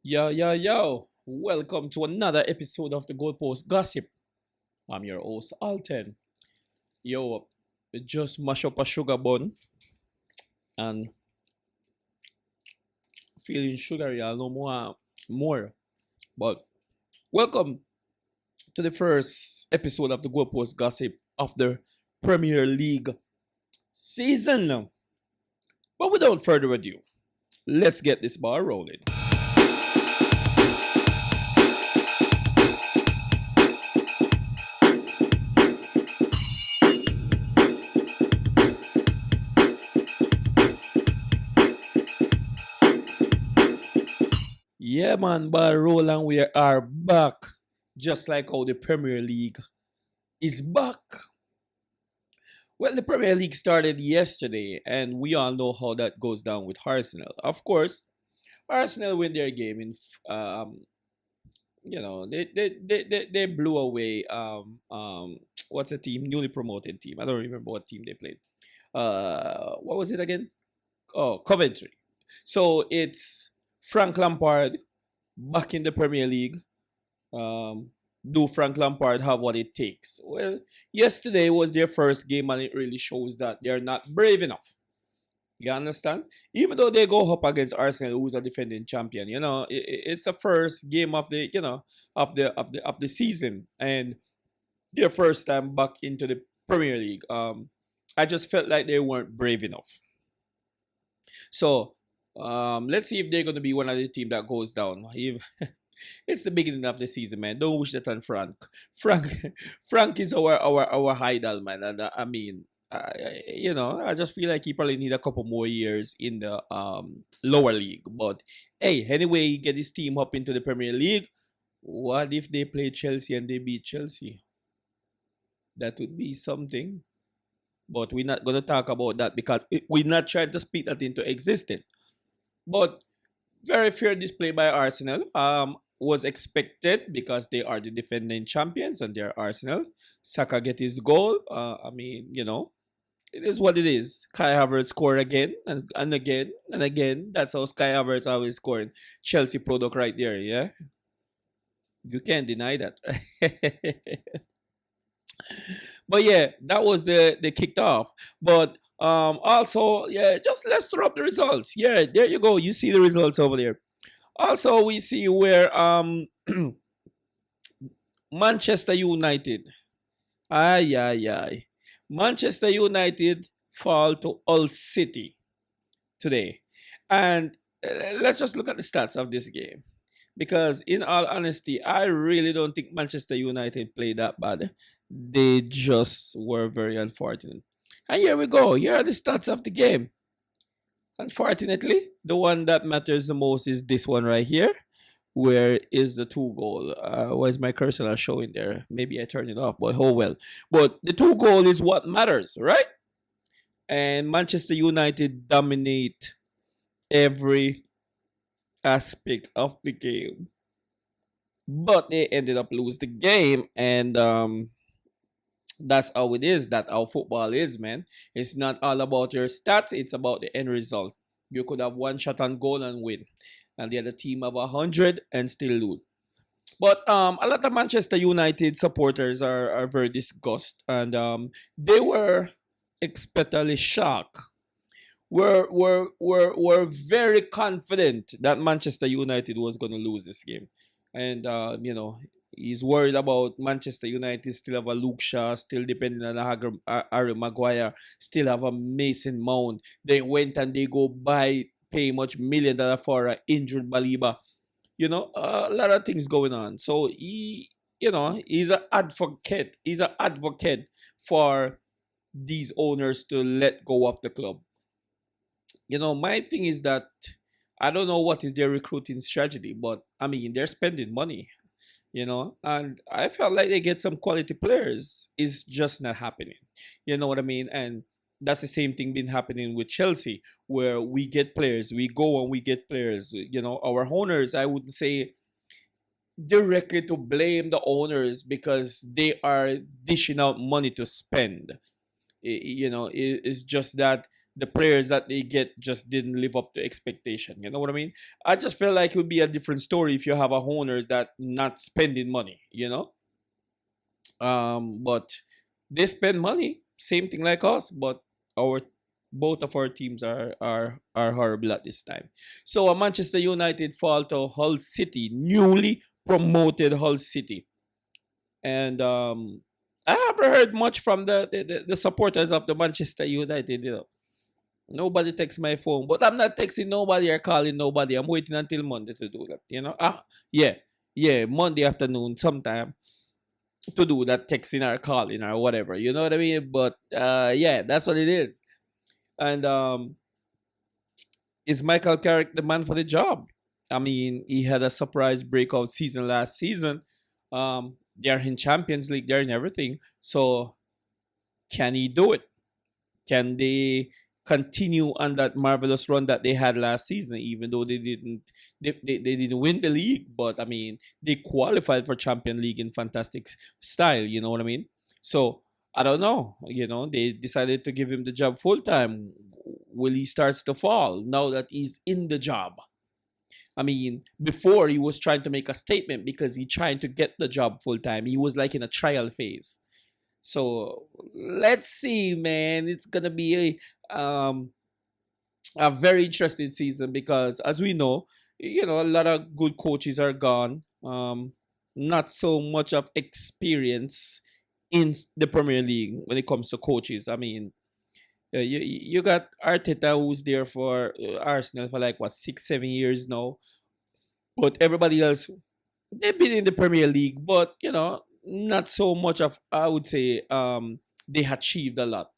Yo, yo, yo. Welcome to another episode of the Goalpost Gossip. I'm your host, Alten. Yo, just mash up a sugar bun and feeling sugary a little more. But welcome to the first episode of the Goalpost Gossip of the Premier League season. But without further ado, let's get this bar rolling. Yeah, man, bar roll and we are back. Just like how the Premier League is back. Well, the Premier League started yesterday, and we all know how that goes down with Arsenal. Of course, Arsenal win their game in, they blew away, what's the team? Newly promoted team. I don't remember what team they played. What was it again? Oh, Coventry. So it's Frank Lampard back in the Premier League. Um, do Frank Lampard have what it takes? Well, yesterday was their first game, and it really shows that they're not brave enough. You understand? Even though they go up against Arsenal, who's a defending champion, it's the first game of the of the season, and their first time back into the Premier League. I just felt like they weren't brave enough. So, let's see if they're gonna be one of the team that goes down. If it's the beginning of the season, man. Don't wish that on Frank. Frank, Frank is our idol, man. And I mean, I just feel like he probably need a couple more years in the lower league. But hey, anyway, he get his team up into the Premier League. What if they play Chelsea and they beat Chelsea? That would be something. But we're not gonna talk about that because we're not trying to speak that into existence. But very fair display by Arsenal. Was expected because they are the defending champions and they're Arsenal. Saka get his goal. I mean, it is what it is. Kai Havertz scored again and again and again. That's how Kai Havertz always scoring. Chelsea product right there, yeah? You can't deny that. But yeah, that was the kicked off. But also, yeah, just let's throw up the results. Yeah, there you go. You see the results over there. Also, we see where Manchester United. Ay, ay, ay. Manchester United fall to Hull City today. And let's just look at the stats of this game. Because, in all honesty, I really don't think Manchester United played that bad. They just were very unfortunate. And here we go. Here are the stats of the game. Unfortunately, the one that matters the most is this one right here. Where is the two goal? Why is my cursor not showing there? Maybe I turned it off, but oh well. But the two goal is what matters, right? And Manchester United dominate every aspect of the game. But they ended up lose the game, and that's how it is. That's how football is, man. It's not all about your stats, it's about the end result. You could have one shot on goal and win. And the other team have 100 and still lose. But a lot of Manchester United supporters are very disgusted, and they were expectantly shocked. Were very confident that Manchester United was going to lose this game, and he's worried about Manchester United still have a Luke Shaw, still depending on Harry Maguire, still have a Mason Mount. They went and they go buy pay much $1 million for an injured Baliba. A lot of things going on. So he's an advocate. He's an advocate for these owners to let go of the club. My thing is that I don't know what is their recruiting strategy, but I mean they're spending money, and I felt like they get some quality players. It's just not happening. You know what I mean? And that's the same thing been happening with Chelsea, where we get players, we go and we get players. Our owners, I wouldn't say directly to blame the owners because they are dishing out money to spend. It's just that the players that they get just didn't live up to expectation. You know what I mean? I just feel like it would be a different story if you have a owner that not spending money, you know? But they spend money, same thing like us, but our both of our teams are horrible at this time. So Manchester United fall to Hull City, newly promoted Hull City. And I haven't heard much from the supporters of the Manchester United, you know. Nobody texts my phone, but I'm not texting nobody or calling nobody. I'm waiting until Monday to do that, you know. Yeah, yeah, Monday afternoon sometime to do that texting or calling or whatever, you know what I mean? But yeah, that's what it is. And is Michael Carrick the man for the job? I mean, he had a surprise breakout season last season. They're in Champions League, they're in everything. So can he do it? Can they continue on that marvelous run that they had last season, even though they didn't win the league, but I mean they qualified for Champion League in fantastic style, you know what I mean? So I don't know, you know, they decided to give him the job full time. Will he starts to fall now that he's in the job? I mean, before he was trying to make a statement because he trying to get the job full time. He was like in a trial phase. So let's see, man. It's gonna be a very interesting season because, as we know, you know, a lot of good coaches are gone. Not so much of experience in the Premier League when it comes to coaches. I mean, you got Arteta who's there for Arsenal for like what 6 7 years now, but everybody else they've been in the Premier League, but you know, not so much of I would say they achieved a lot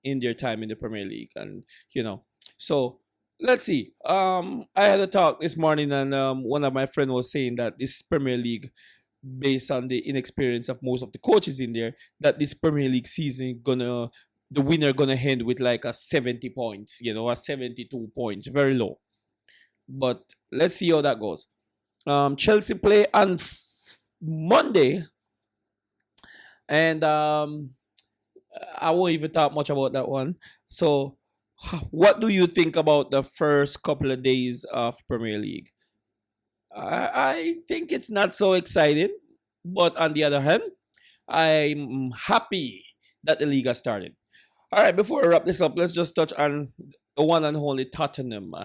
in their time in the Premier League, and you know, so let's see. I had a talk this morning, and one of my friends was saying that this Premier League, based on the inexperience of most of the coaches in there, that this Premier League season gonna the winner gonna end with like a 70 points, you know, a 72 points, very low. But let's see how that goes. Chelsea play on Monday, and I won't even talk much about that one. So, what do you think about the first couple of days of Premier League? I think it's not so exciting, but on the other hand, I'm happy that the league has started. All right, before I wrap this up, let's just touch on the one and only Tottenham.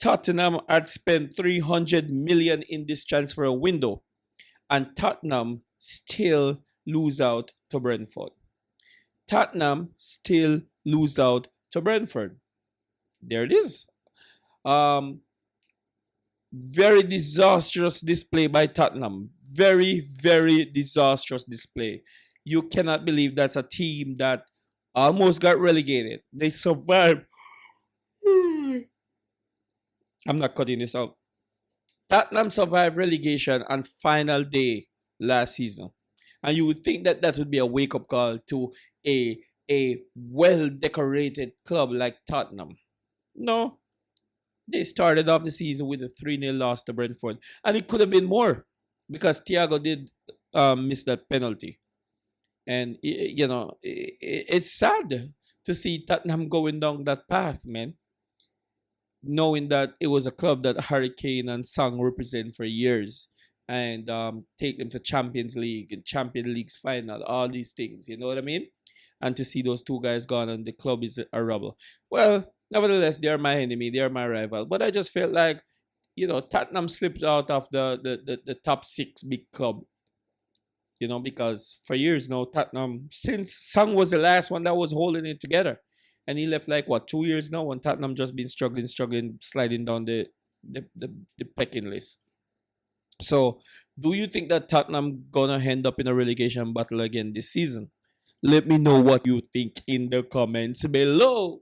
Tottenham had spent 300 million in this transfer window, and Tottenham still lose out to Brentford. Tottenham still lose out to Brentford. There it is. Um, very disastrous display by Tottenham. Very, very disastrous display. You cannot believe that's a team that almost got relegated. They survived. I'm not cutting this out. Tottenham survived relegation on final day last season. And you would think that that would be a wake-up call to a well-decorated club like Tottenham. No, they started off the season with a 3-0 loss to Brentford. And it could have been more because Thiago did miss that penalty. And, you know, it's sad to see Tottenham going down that path, man. Knowing that it was a club that Harry Kane and Song represent for years, and take them to Champions League and Champions League's final, all these things, you know what I mean? And to see those two guys gone and the club is a rubble. Well, nevertheless, they are my enemy, they are my rival. But I just felt like, you know, Tottenham slipped out of the top six big club. You know, because for years now, Tottenham, since Song was the last one that was holding it together. And he left like what 2 years now, and Tottenham just been struggling, sliding down the pecking list. So, do you think that Tottenham gonna end up in a relegation battle again this season? Let me know what you think in the comments below.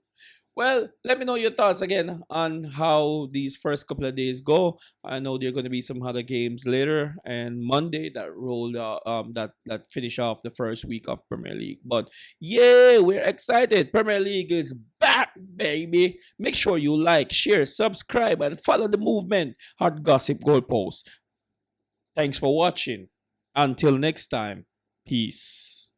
Well, let me know your thoughts again on how these first couple of days go. I know there are going to be some other games later and Monday that rolled that finish off the first week of Premier League. But yeah, we're excited. Premier League is back, baby. Make sure you like, share, subscribe, and follow the movement at Gossip Goalpost. Thanks for watching. Until next time, peace.